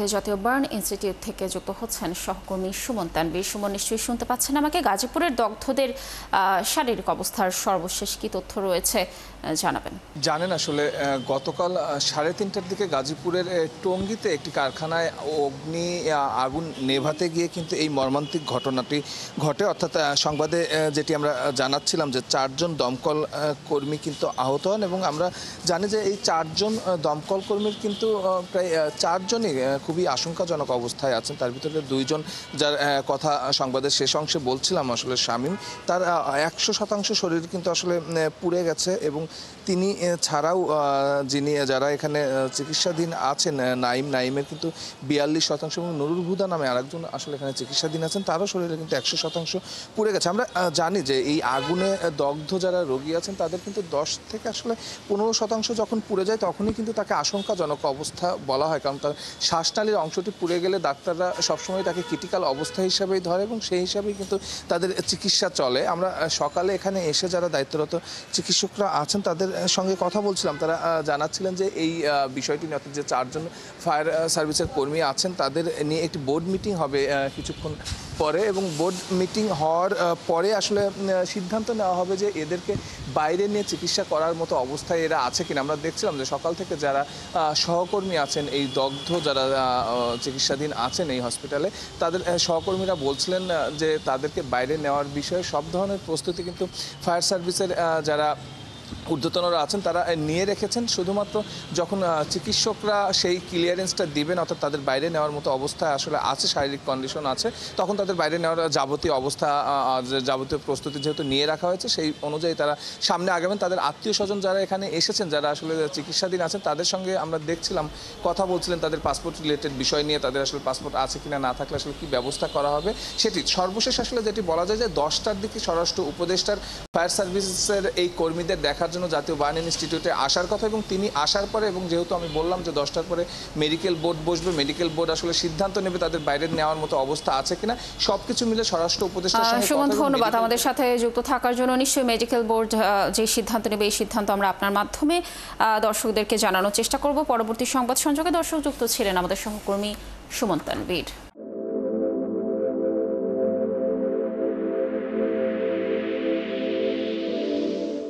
জাতীয় burn institute থেকে যুক্ত হচ্ছেন সহকর্মী সুমন তানভীর। সুমন, নিশ্চয়ই শুনতে পাচ্ছেন আমাকে। গাজীপুরের দগ্ধদের শারীরিক অবস্থার সর্বশেষ কি তথ্য রয়েছে জানাবেন। জানেন, আসলে গতকাল 3:30টার দিকে গাজীপুরের টঙ্গীতে একটি কারখানায় আগুন নেভাতে গিয়ে কিন্তু এই মর্মান্তিক ঘটনাটি ঘটে। অর্থাৎ সংবাদে যেটি আমরা জানাচ্ছিলাম যে 4জন দমকল কর্মী কিন্তু আহত হন, এবং আমরা জানি যে এই 4জন দমকল কর্মীর কিন্তু প্রায় 4জনই খুবই আশঙ্কাজনক অবস্থায় আছেন। তার ভিতরে 2জন, যার কথা সংবাদের শেষ অংশে বলছিলাম, আসলে শামীম, তার 100% শরীর কিন্তু আসলে পুড়ে গেছে, এবং তিনি ছাড়াও যারা এখানে চিকিৎসাধীন আছেন, নাইমের কিন্তু 42%, এবং নুরুল হুদা নামে আরেকজন আসলে এখানে চিকিৎসাধীন আছেন, তারও শরীরে কিন্তু 100% পুড়ে গেছে। আমরা জানি যে এই আগুনে দগ্ধ যারা রোগী আছেন তাদের কিন্তু 10 থেকে আসলে 15% যখন পুড়ে যায় তখনই কিন্তু তাকে আশঙ্কাজনক অবস্থা বলা হয়, কারণ তার শ্বাসনালীর অংশটি পুড়ে গেলে ডাক্তাররা সবসময় তাকে ক্রিটিক্যাল অবস্থা হিসাবেই ধরে, এবং সেই হিসাবেই কিন্তু তাদের চিকিৎসা চলে। আমরা সকালে এখানে এসে যারা দায়িত্বরত চিকিৎসকরা আছেন তাদের সঙ্গে কথা বলছিলাম। তারা জানাচ্ছিলেন যে এই বিষয়টি নিয়ে, অর্থাৎ যে 4জন ফায়ার সার্ভিসের কর্মী আছেন তাদের নিয়ে একটি বোর্ড মিটিং হবে কিছুক্ষণ পরে, এবং বোর্ড মিটিং হওয়ার পরে আসলে সিদ্ধান্ত নেওয়া হবে যে এদেরকে বাইরে নিয়ে চিকিৎসা করার মতো অবস্থায় এরা আছে কিনা। আমরা দেখছিলাম যে সকাল থেকে যারা সহকর্মী আছেন, এই দগ্ধ যারা চিকিৎসাধীন আছেন এই হসপিটালে, তাদের সহকর্মীরা বলছিলেন যে তাদেরকে বাইরে নেওয়ার বিষয়ে সব ধরনের প্রস্তুতি কিন্তু ফায়ার সার্ভিসের যারা ঊর্ধ্বতনরা আছেন তারা নিয়ে রেখেছেন। শুধুমাত্র যখন চিকিৎসকরা সেই ক্লিয়ারেন্সটা দিবেন, অর্থাৎ তাদের বাইরে নেওয়ার মতো অবস্থায় আসলে আছে, শারীরিক কন্ডিশন আছে, তখন তাদের বাইরে নেওয়ার যাবতীয় প্রস্তুতি যেহেতু নিয়ে রাখা হয়েছে, সেই অনুযায়ী তারা সামনে আগাবেন। তাদের আত্মীয় স্বজন যারা এখানে এসেছেন, যারা আসলে চিকিৎসাধীন আছেন, তাদের সঙ্গে আমরা দেখছিলাম কথা বলছিলেন তাদের পাসপোর্ট রিলেটেড বিষয় নিয়ে, তাদের আসলে পাসপোর্ট আছে কিনা, না থাকলে আসলে কী ব্যবস্থা করা হবে সেটি। সর্বশেষ আসলে যেটি বলা যায় যে 10টার দিকে স্বরাষ্ট্র উপদেষ্টার ফায়ার সার্ভিসের এই কর্মীদের দেখার জন্য জাতীয় বার্ন ইনস্টিটিউটে আসার কথা, এবং তিনি আসার পরে, এবং যেহেতু আমি বললাম যে 10টার পরে মেডিকেল বোর্ড বসবে, মেডিকেল বোর্ড আসলে সিদ্ধান্ত নেবে তাদের বাইরে নেওয়ার মতো অবস্থা আছে কিনা, সবকিছু মিলে স্বরাষ্ট্র উপদেষ্টার সঙ্গে সুমন, ধন্যবাদ আমাদের সাথে যুক্ত থাকার জন্য। নিশ্চয়ই মেডিকেল বোর্ড যে সিদ্ধান্ত নেবে, এই সিদ্ধান্ত আমরা আপনার মাধ্যমে দর্শকদেরকে জানানোর চেষ্টা করব। পরবর্তী সংবাদ সংযোগে দর্শক যুক্ত ছিলেন আমাদের সহকর্মী সুমন তানভীর।